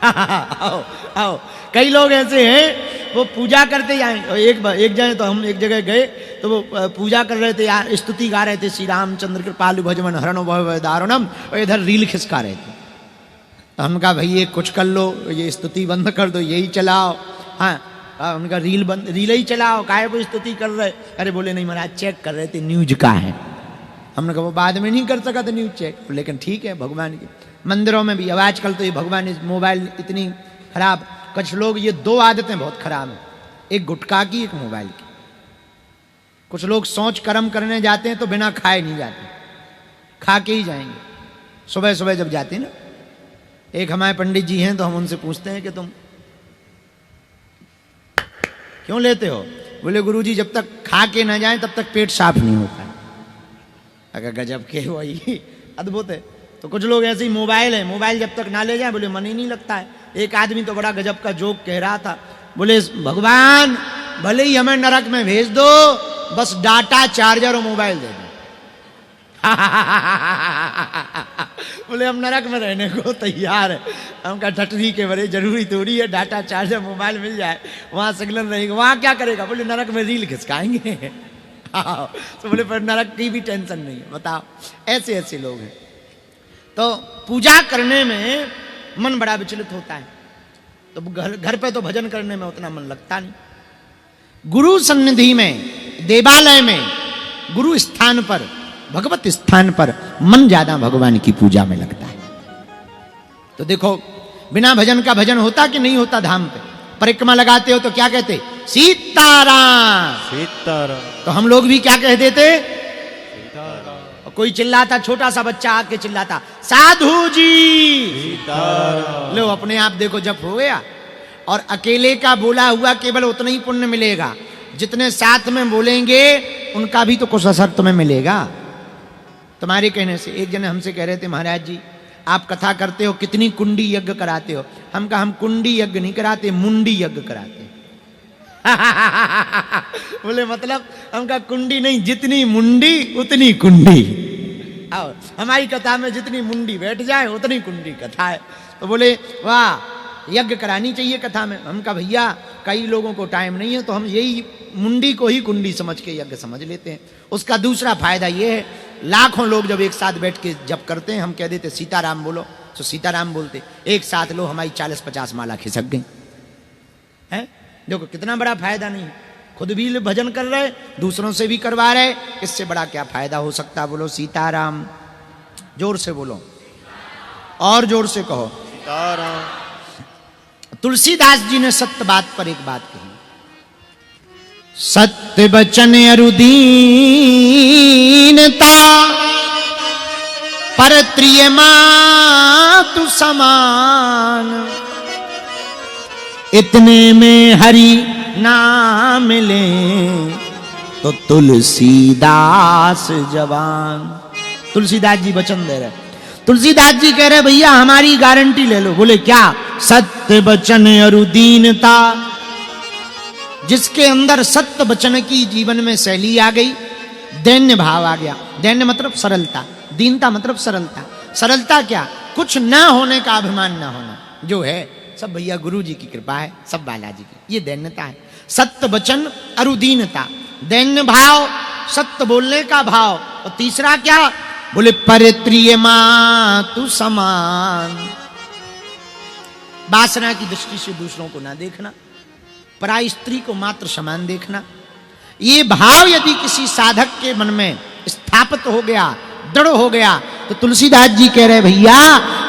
आओ आओ। कई लोग ऐसे हैं वो पूजा करते जाए। एक जगह तो हम एक जगह गए तो वो पूजा कर रहे थे, यार स्तुति गा रहे थे, श्री रामचंद्र कृपालु भजमन हरणो भव दारुणम, और इधर रील खिसका रहे थे। तो हम कहा भाई ये कुछ कर लो, ये स्तुति बंद कर दो, यही चलाओ। हाँ उनका रील ही चलाओ, काहे को स्तुति कर रहे। अरे बोले नहीं महाराज चेक कर रहे थे न्यूज का है। हमने कहा वो बाद में नहीं कर सका था न्यूज चेक, लेकिन ठीक है भगवान की मंदिरों में भी। अब आजकल तो ये भगवान इस मोबाइल इतनी खराब, कुछ लोग ये दो आदतें बहुत खराब हैं, एक गुटखा की एक मोबाइल की। कुछ लोग सोच कर्म करने जाते हैं तो बिना खाए नहीं जाते, खा के ही जाएंगे। सुबह सुबह जब जाते हैं ना, एक हमारे पंडित जी हैं तो हम उनसे पूछते हैं कि तुम क्यों लेते हो? बोले गुरुजी जब तक खा के ना जाए तब तक पेट साफ नहीं होता। अगर गजब के वही अद्भुत है। तो कुछ लोग ऐसे ही मोबाइल है, मोबाइल जब तक ना ले जाए बोले मन ही नहीं लगता है। एक आदमी तो बड़ा गजब का जोक कह रहा था, बोले भगवान भले ही हमें नरक में भेज दो, बस डाटा चार्जर और मोबाइल दे दो। बोले हम नरक में रहने को तैयार है। हम कहा ठटरी के बड़े जरूरी थोड़ी है, डाटा चार्जर मोबाइल मिल जाए, वहां सिग्नल रहेगा, वहां क्या करेगा? बोले नरक में रील खिसकाएंगे। तो बोले पर नरक की भी टेंशन नहीं है। बताओ ऐसे ऐसे लोग हैं। तो पूजा करने में मन बड़ा विचलित होता है, तो घर पे तो भजन करने में उतना मन लगता नहीं। गुरु सन्निधि में, देवालय में, गुरु स्थान पर, भगवत स्थान पर मन ज्यादा भगवान की पूजा में लगता है। तो देखो बिना भजन का भजन होता कि नहीं होता? धाम पे परिक्रमा लगाते हो तो क्या कहते? सीताराम सीताराम। तो हम लोग भी क्या कह देते? सीताराम। कोई चिल्लाता, छोटा सा बच्चा आके चिल्लाता साधु जी सीताराम। लो अपने आप देखो जप हो गया। और अकेले का बोला हुआ केवल उतना ही पुण्य मिलेगा, जितने साथ में बोलेंगे उनका भी तो कुछ असर तुम्हें मिलेगा। तुम्हारे कहने से एक जने हमसे कह रहे थे महाराज जी आप कथा करते हो, कितनी कुंडी यज्ञ कराते हो? हम कहा हम कुंडी यज्ञ नहीं कराते, मुंडी यज्ञ कराते। बोले मतलब? हम कहा कुंडी नहीं, जितनी मुंडी उतनी कुंडी। और हमारी कथा में जितनी मुंडी बैठ जाए उतनी कुंडी कथा है। तो बोले वाह यज्ञ करानी चाहिए कथा में। हम कहा भैया कई लोगों को टाइम नहीं है तो हम यही मुंडी को ही कुंडी समझ के यज्ञ समझ लेते हैं। उसका दूसरा फायदा ये है, लाखों लोग जब एक साथ बैठ के जप करते हैं, हम कह देते सीताराम बोलो तो सीताराम बोलते, एक साथ लो हमारी 40-50 माला खिसक गई है। देखो कितना बड़ा फायदा नहीं है, खुद भी भजन कर रहे, दूसरों से भी करवा रहे, इससे बड़ा क्या फायदा हो सकता? बोलो सीताराम, जोर से बोलो और जोर से कहो सीताराम। तुलसीदास जी ने सत्य बात पर एक बात कही, सत्य बचन अरु दीनता पर त्रिय मातु समान, इतने में हरि नाम ले तो तुलसीदास जवान। तुलसीदास जी वचन दे रहे, तुलसीदास जी कह रहे भैया हमारी गारंटी ले लो। बोले क्या? सत्य वचन अरु दीनता, जिसके अंदर सत्य वचन की जीवन में शैली आ गई, दैन्य भाव आ गया। दैन्य मतलब सरलता, दीनता मतलब सरलता। सरलता क्या? कुछ ना होने का अभिमान ना होना, जो है सब भैया गुरु जी की कृपा है, सब बालाजी की, ये दैन्यता है। सत्य वचन अरु दीनता, दैन्य भाव, सत्य बोलने का भाव। और तीसरा क्या? बोले परित्रिय मातु समान, वासना की दृष्टि से दूसरों को ना देखना, पराई स्त्री को मात्र समान देखना। ये भाव यदि किसी साधक के मन में स्थापित हो गया, दृढ़ हो गया, तो तुलसीदास जी कह रहे भैया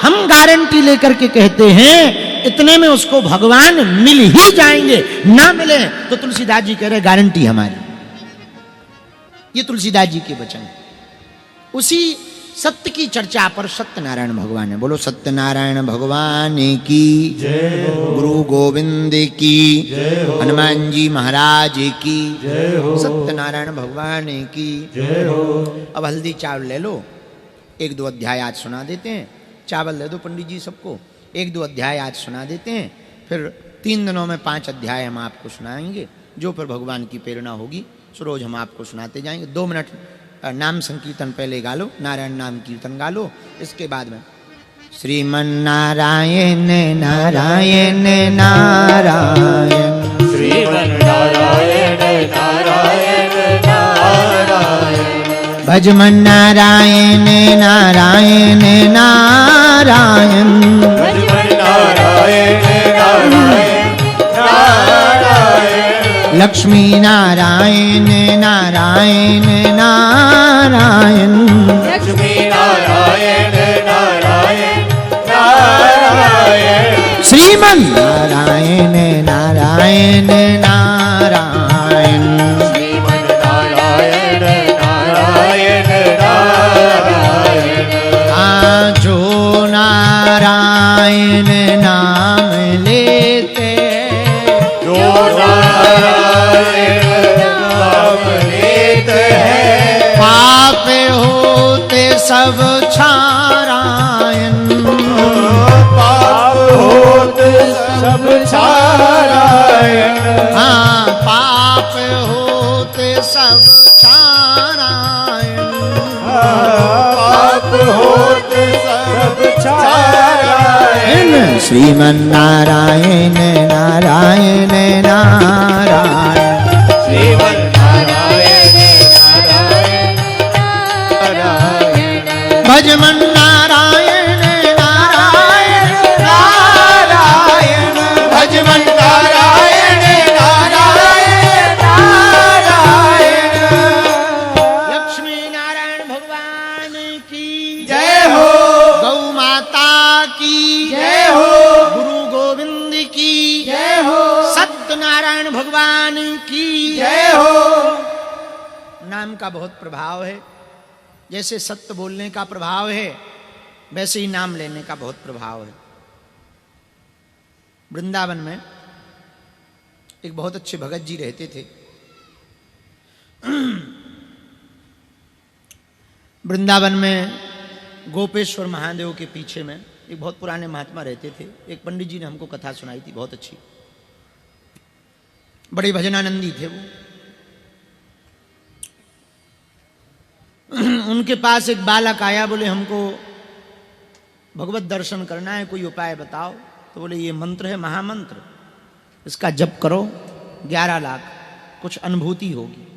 हम गारंटी लेकर के कहते हैं इतने में उसको भगवान मिल ही जाएंगे, ना मिले तो तुलसीदास जी कह रहे गारंटी हमारी। ये तुलसीदास जी के वचन है। उसी सत्य की चर्चा पर सत्यनारायण भगवान है। बोलो सत्यनारायण भगवान की जय हो। गुरु गोविंद की जय हो। हनुमान जी महाराज की जय हो। सत्यनारायण भगवान की जय हो। अब हल्दी चावल ले लो, 1-2 अध्याय आज सुना देते हैं। चावल दे दो पंडित जी सबको, 1-2 अध्याय आज सुना देते हैं, फिर 3 दिनों में 5 अध्याय हम आपको सुनाएंगे। जो फिर भगवान की प्रेरणा होगी सो रोज हम आपको सुनाते जाएंगे। 2 मिनट नाम संकीर्तन पहले गा लो, नारायण नाम कीर्तन गा लो, इसके बाद में श्रीमन्नारायण नारायण नारायण श्रीमन्नारायण नारायण नारायण भजमन नारायण नारायण नारायण नारायण नारायण नारायण लक्ष्मी नारायण नारायण नारायण लक्ष्मी नारायण नारायण नारायण श्रीमन नारायण नारायण नारायण श्रीमन्नारायण नारायण नारायण जो नारायण नाम लेते जो नारायण नाम लेते हैं पाप होते सब छारायण पाप होते सब छारायण हाँ पाप होते सब छारायण पाप होते सब छारायण श्रीमन्नारायण नारायण नारायण श्रीमन्नारायण नारायण नारायण भजमन नारायण नारायण नारायण भजमन नारायण नारायण नारायण लक्ष्मी नारायण भगवान की जय हो गौ माता की जय हो गुरु गोविंद की जय हो सत्यनारायण भगवान की जय हो नाम का बहुत प्रभाव है। जैसे सत्य बोलने का प्रभाव है वैसे ही नाम लेने का बहुत प्रभाव है। वृंदावन में एक बहुत अच्छे भगत जी रहते थे। वृंदावन में गोपेश्वर महादेव के पीछे में एक बहुत पुराने महात्मा रहते थे। एक पंडित जी ने हमको कथा सुनाई थी, बहुत अच्छी, बड़े भजनानंदी थे वो। उनके पास एक बालक आया, बोले हमको भगवत दर्शन करना है, कोई उपाय बताओ। तो बोले ये मंत्र है, महामंत्र, इसका जप करो 11 लाख, कुछ अनुभूति होगी।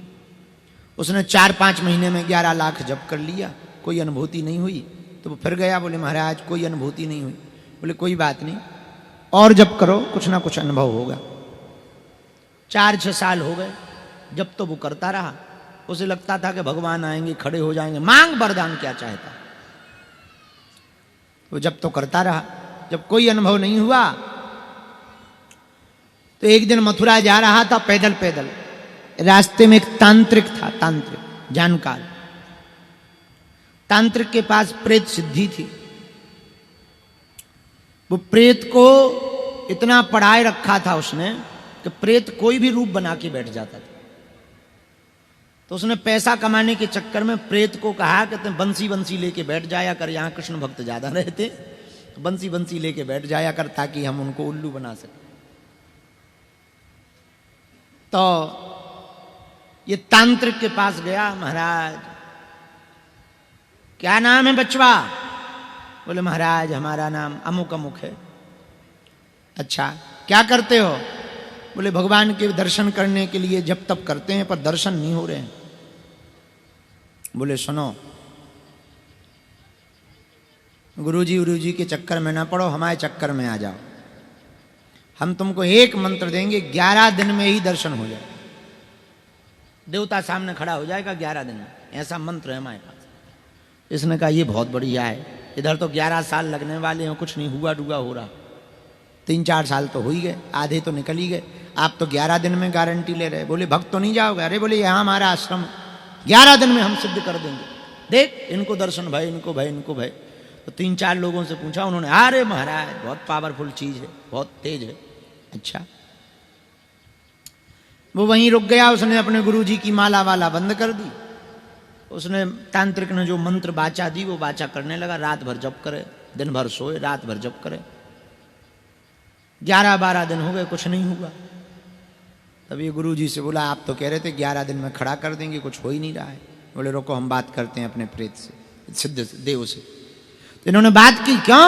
उसने 4-5 महीने में 11 लाख जप कर लिया, कोई अनुभूति नहीं हुई। तो वो फिर गया, बोले महाराज कोई अनुभूति नहीं हुई। बोले कोई बात नहीं, और जप करो, कुछ ना कुछ अनुभव होगा। 4-6 साल हो गए, जब तो वो करता रहा। उसे लगता था कि भगवान आएंगे, खड़े हो जाएंगे, मांग वरदान क्या चाहता। वो जब तो करता रहा। जब कोई अनुभव नहीं हुआ तो एक दिन मथुरा जा रहा था पैदल पैदल। रास्ते में एक तांत्रिक था, तांत्रिक जानकार। तांत्रिक के पास प्रेत सिद्धि थी। वो प्रेत को इतना पढ़ाए रखा था उसने कि प्रेत कोई भी रूप बना के बैठ जाता था। तो उसने पैसा कमाने के चक्कर में प्रेत को कहा कि तुम बंसी लेके बैठ जाया कर, यहाँ कृष्ण भक्त ज्यादा रहते, तो बंसी लेके बैठ जाया कर ताकि हम उनको उल्लू बना सकें। तो ये तांत्रिक के पास गया, महाराज क्या नाम है बचवा? बोले महाराज हमारा नाम अमुक अमुक है। अच्छा क्या करते हो? बोले भगवान के दर्शन करने के लिए जब तब करते हैं पर दर्शन नहीं हो रहे हैं। बोले सुनो, गुरुजी के चक्कर में ना पड़ो, हमारे चक्कर में आ जाओ। हम तुमको एक मंत्र देंगे, 11 दिन में ही दर्शन हो जाए। देवता सामने खड़ा हो जाएगा 11 दिन में, ऐसा मंत्र है हमारे पास। इसने कहा ये बहुत बढ़िया है, इधर तो 11 साल लगने वाले हैं, कुछ नहीं हुआ डूगा हो रहा। 3-4 साल तो हो ही गए, आधे तो निकल ही गए, आप तो 11 दिन में गारंटी ले रहे। बोले भक्त तो नहीं जाओगे? अरे बोले यहाँ हमारा आश्रम, 11 दिन में हम सिद्ध कर देंगे। देख इनको दर्शन भय, इनको भय, इनको भय। तो 3-4 लोगों से पूछा, उन्होंने अरे महाराज बहुत पावरफुल चीज है, बहुत तेज है। अच्छा, वो वहीं रुक गया। उसने अपने गुरुजी की माला वाला बंद कर दी। उसने तांत्रिक ने जो मंत्र बाचा दी वो बाचा करने लगा। रात भर जप करे, दिन भर सोए, रात भर जप करे। 11-12 दिन हो गए, कुछ नहीं हुआ। तब ये गुरुजी से बोला आप तो कह रहे थे 11 दिन में खड़ा कर देंगे, कुछ हो ही नहीं रहा है। बोले रुको हम बात करते हैं अपने प्रेत से, सिद्ध देव से। इन्होंने बात की, क्यों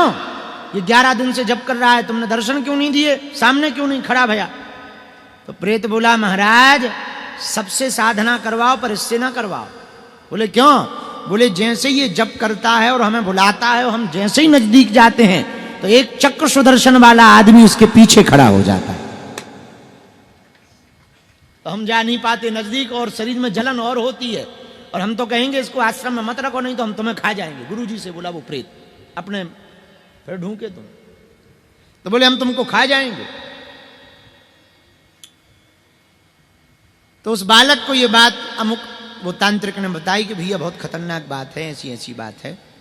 ये 11 दिन से जप कर रहा है, तुमने दर्शन क्यों नहीं दिए, सामने क्यों नहीं खड़ा भैया? तो प्रेत बोला, महाराज सबसे साधना करवाओ पर इससे ना करवाओ। बोले क्यों? बोले जैसे ये जप करता है और हमें बुलाता है, और हम जैसे ही नजदीक जाते हैं तो एक चक्र सुदर्शन वाला आदमी उसके पीछे खड़ा हो जाता है, तो हम जा नहीं पाते नजदीक, और शरीर में जलन और होती है, और हम तो कहेंगे इसको आश्रम में मत रखो, नहीं तो हम तुम्हें खा जाएंगे। गुरुजी से बोला वो प्रेत, अपने फिर ढूंढे तुम, तो बोले हम तुमको खा जाएंगे। तो उस बालक को ये बात अमुक वो तांत्रिक ने बताई कि भैया बहुत खतरनाक बात है, ऐसी ऐसी बात है,